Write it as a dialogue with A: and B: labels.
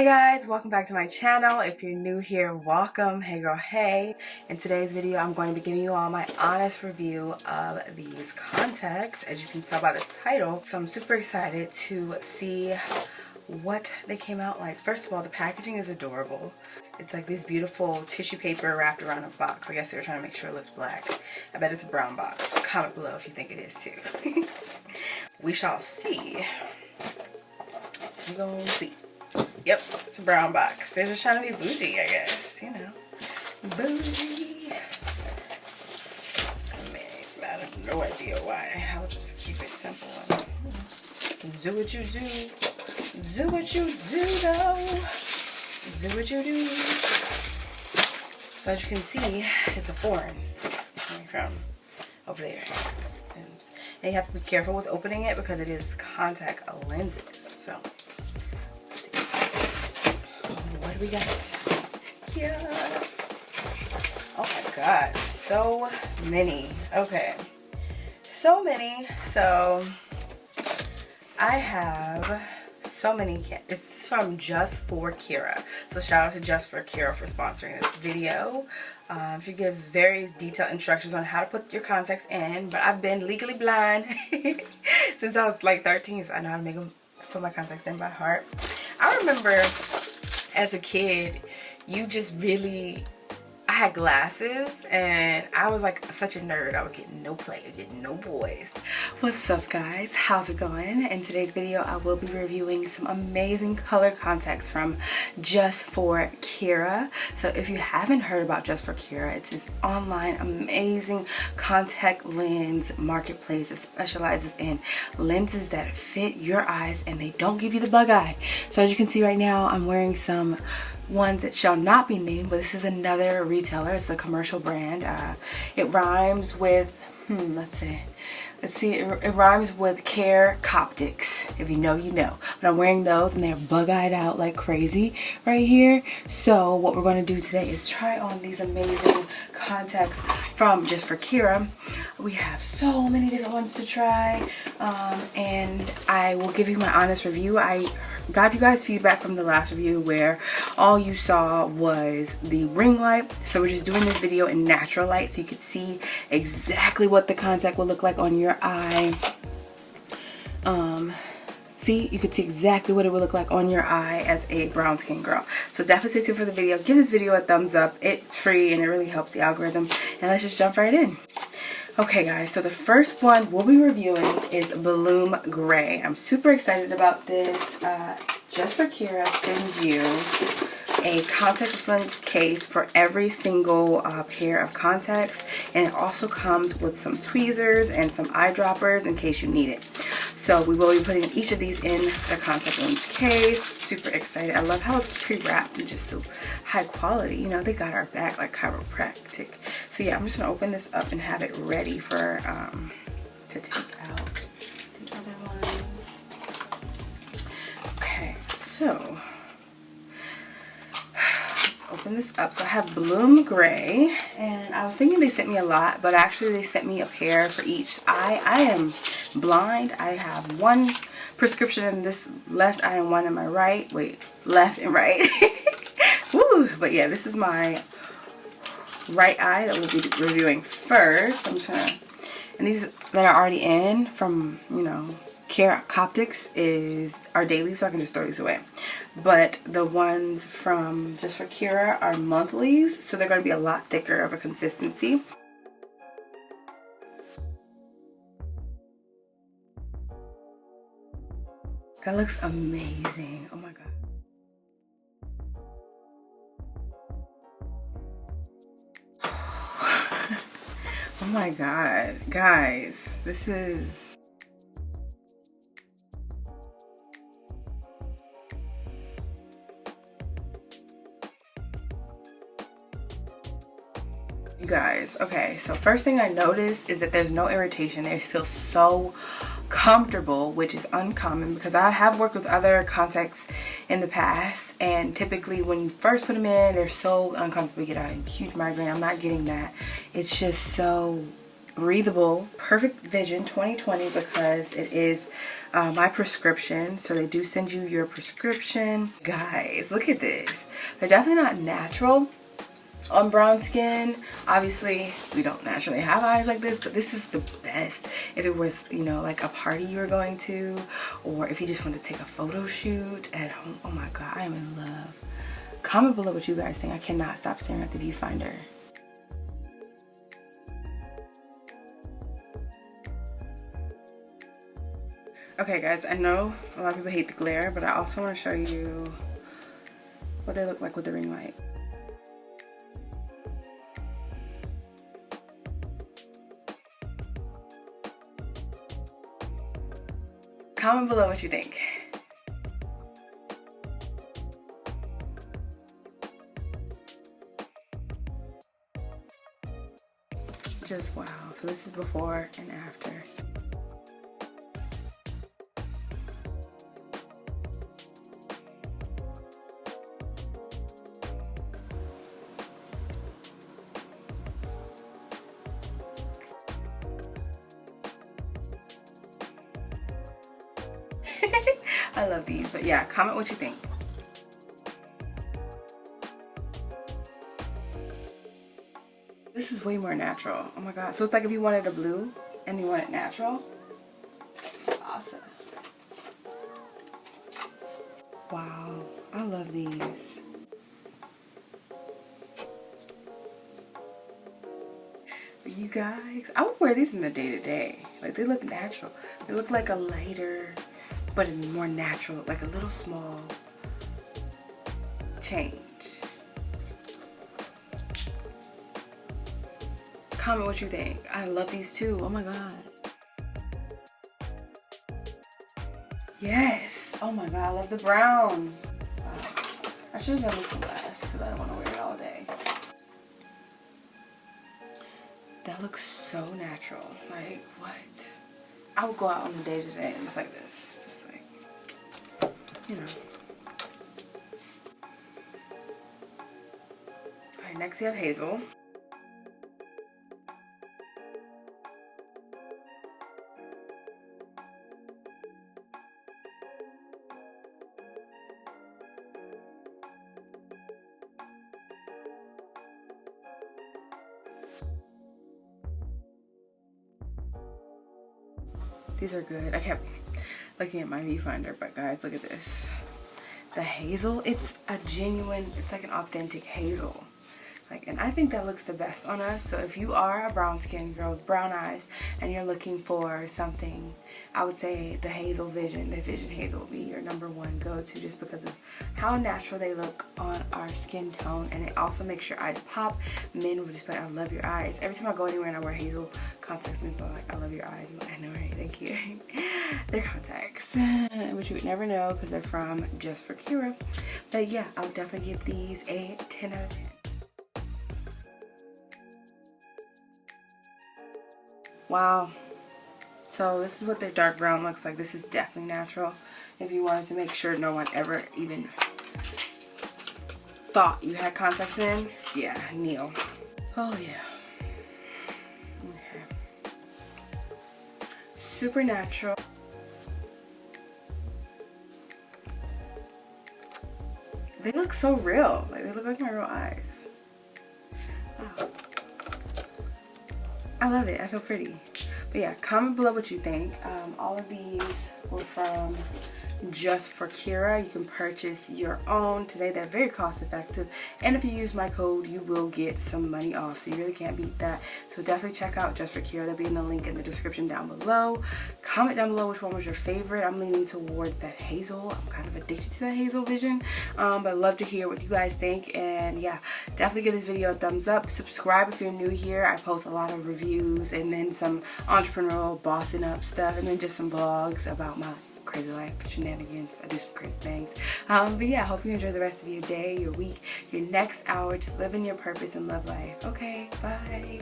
A: Hey guys, welcome back to my channel. If you're new here, welcome. Hey girl, hey. In today's video, I'm going to be giving you all my honest review of these contacts, as you can tell by the title. So I'm super excited to see what they came out like. First of all, the packaging is adorable. It's like this beautiful tissue paper wrapped around a box. I guess they were trying to make sure it looked black. I bet it's a brown box. Comment below if you think it is too. We shall see. We're gonna see. Yep, it's a brown box. They're just trying to be bougie, I guess. You know, bougie. I have no idea why. I'll just keep it simple. Do what you do. Do what you do, though. Do what you do. So as you can see, it's a foreign. It's coming from over there. And you have to be careful with opening it because it is contact lenses. So what do we got here? Oh my god, so many. Okay, so many. So I have so many. This is from JUST4KIRA. So shout out to JUST4KIRA for sponsoring this video. She gives very detailed instructions on how to put your contacts in, but I've been legally blind since I was like 13, so I know how to put my contacts in by heart. I remember as a kid, I had glasses and I was like such a nerd. I was getting no play, getting no boys. What's up guys, how's it going? In today's video I will be reviewing some amazing color contacts from JUST4KIRA. So if you haven't heard about JUST4KIRA, it's this online amazing contact lens marketplace that specializes in lenses that fit your eyes and they don't give you the bug eye. So as you can see right now, I'm wearing some ones that shall not be named, but this is another retailer. It's a commercial brand. It rhymes with let's see, it rhymes with care optics. If you know, you know. But I'm wearing those and they're bug-eyed out like crazy right here. So what we're going to do today is try on these amazing contacts from JUST4KIRA. We have so many different ones to try, and I will give you my honest review. I got you guys feedback from the last review where all you saw was the ring light, so we're just doing this video in natural light so you could see exactly what the contact will look like on your eye. See, you could see exactly what it would look like on your eye as a brown skin girl. So definitely stay tuned for the video. Give this video a thumbs up. It's free and it really helps the algorithm. And let's just jump right in. Okay guys, so the first one we'll be reviewing is Bloom Gray. I'm super excited about this. JUST4KIRA sends you a contact lens case for every single pair of contacts, and it also comes with some tweezers and some eyedroppers in case you need it. So we will be putting each of these in the contact lens case. Super excited. I love how it's pre-wrapped and just so high quality. You know, they got our back like chiropractic. So yeah, I'm just gonna open this up and have it ready for to take out the other ones. Okay, so let's open this up. So I have Bloom Gray, and I was thinking they sent me a lot, but actually they sent me a pair for each eye. I am blind. I have one prescription in this left eye and one in my right. Wait, left and right. Woo! But yeah, this is my right eye that we'll be reviewing first. I'm just gonna, and these that are already in from, you know, care optics are daily, so I can just throw these away. But the ones from JUST4KIRA are monthlies, so they're going to be a lot thicker of a consistency. That looks amazing. Oh my god. Oh my god, guys, this is you guys. Okay, so first thing I noticed is that there's no irritation. They feel so comfortable, which is uncommon because I have worked with other contacts in the past, and typically when you first put them in, they're so uncomfortable. You get a huge migraine. I'm not getting that. It's just so breathable. Perfect vision 2020 because it is my prescription. So they do send you your prescription. Guys, look at this. They're definitely not natural on brown skin. Obviously we don't naturally have eyes like this, but this is the best if it was, you know, like a party you were going to, or if you just want to take a photo shoot at home. Oh my god, I am in love. Comment below what you guys think. I cannot stop staring at the viewfinder. Okay guys, I know a lot of people hate the glare, but I also want to show you what they look like with the ring light. Comment below what you think. Just wow. So this is before and after. I love these, but yeah, comment what you think. This is way more natural. Oh my god. So it's like if you wanted a blue and you want it natural. Awesome. Wow. I love these. But you guys, I would wear these in the day-to-day. Like they look natural. They look like a lighter, but a more natural, like a little small change. Comment what you think. I love these too. Oh my god. Yes. Oh my god, I love the brown. Wow. I should have done this one last because I don't want to wear it all day. That looks so natural. Like what? I would go out on the day-to-day just like this. Just like, you know. Alright, next we have Hazel. These are good. I kept looking at my viewfinder, but guys, look at this. The Hazel, it's a genuine, it's like an authentic Hazel. Like, and I think that looks the best on us. So if you are a brown skinned girl with brown eyes and you're looking for something, I would say the Hazel Vision, the Vision Hazel will be your #1 go-to, just because of how natural they look on our skin tone, and it also makes your eyes pop. Men will just be like, I love your eyes. Every time I go anywhere and I wear Hazel contacts, men are like, I love your eyes. I'm like, I know, right? Thank you. They're contacts, which you would never know because they're from Just for Kira. But yeah, I would definitely give these a 10 out of 10. Wow. So this is what their dark brown looks like. This is definitely natural. If you wanted to make sure no one ever even thought you had contacts in, yeah, kneel. Oh yeah. Okay. Super natural. They look so real. Like they look like my real eyes. Wow. I love it. I feel pretty. But yeah, comment below what you think. All of these were from Just for Kira. You can purchase your own today. They're very cost effective, and if you use my code you will get some money off, so you really can't beat that. So definitely check out Just for Kira. There'll be in the link in the description down below. Comment down below which one was your favorite. I'm leaning towards that Hazel. I'm kind of addicted to that Hazel Vision, but I'd love to hear what you guys think. And yeah, definitely give this video a thumbs up. Subscribe if you're new here. I post a lot of reviews and then some entrepreneurial bossing up stuff, and then just some vlogs about my crazy life shenanigans. I do some crazy things. But yeah, I hope you enjoy the rest of your day, your week, your next hour. Just living your purpose and love life. Okay, bye.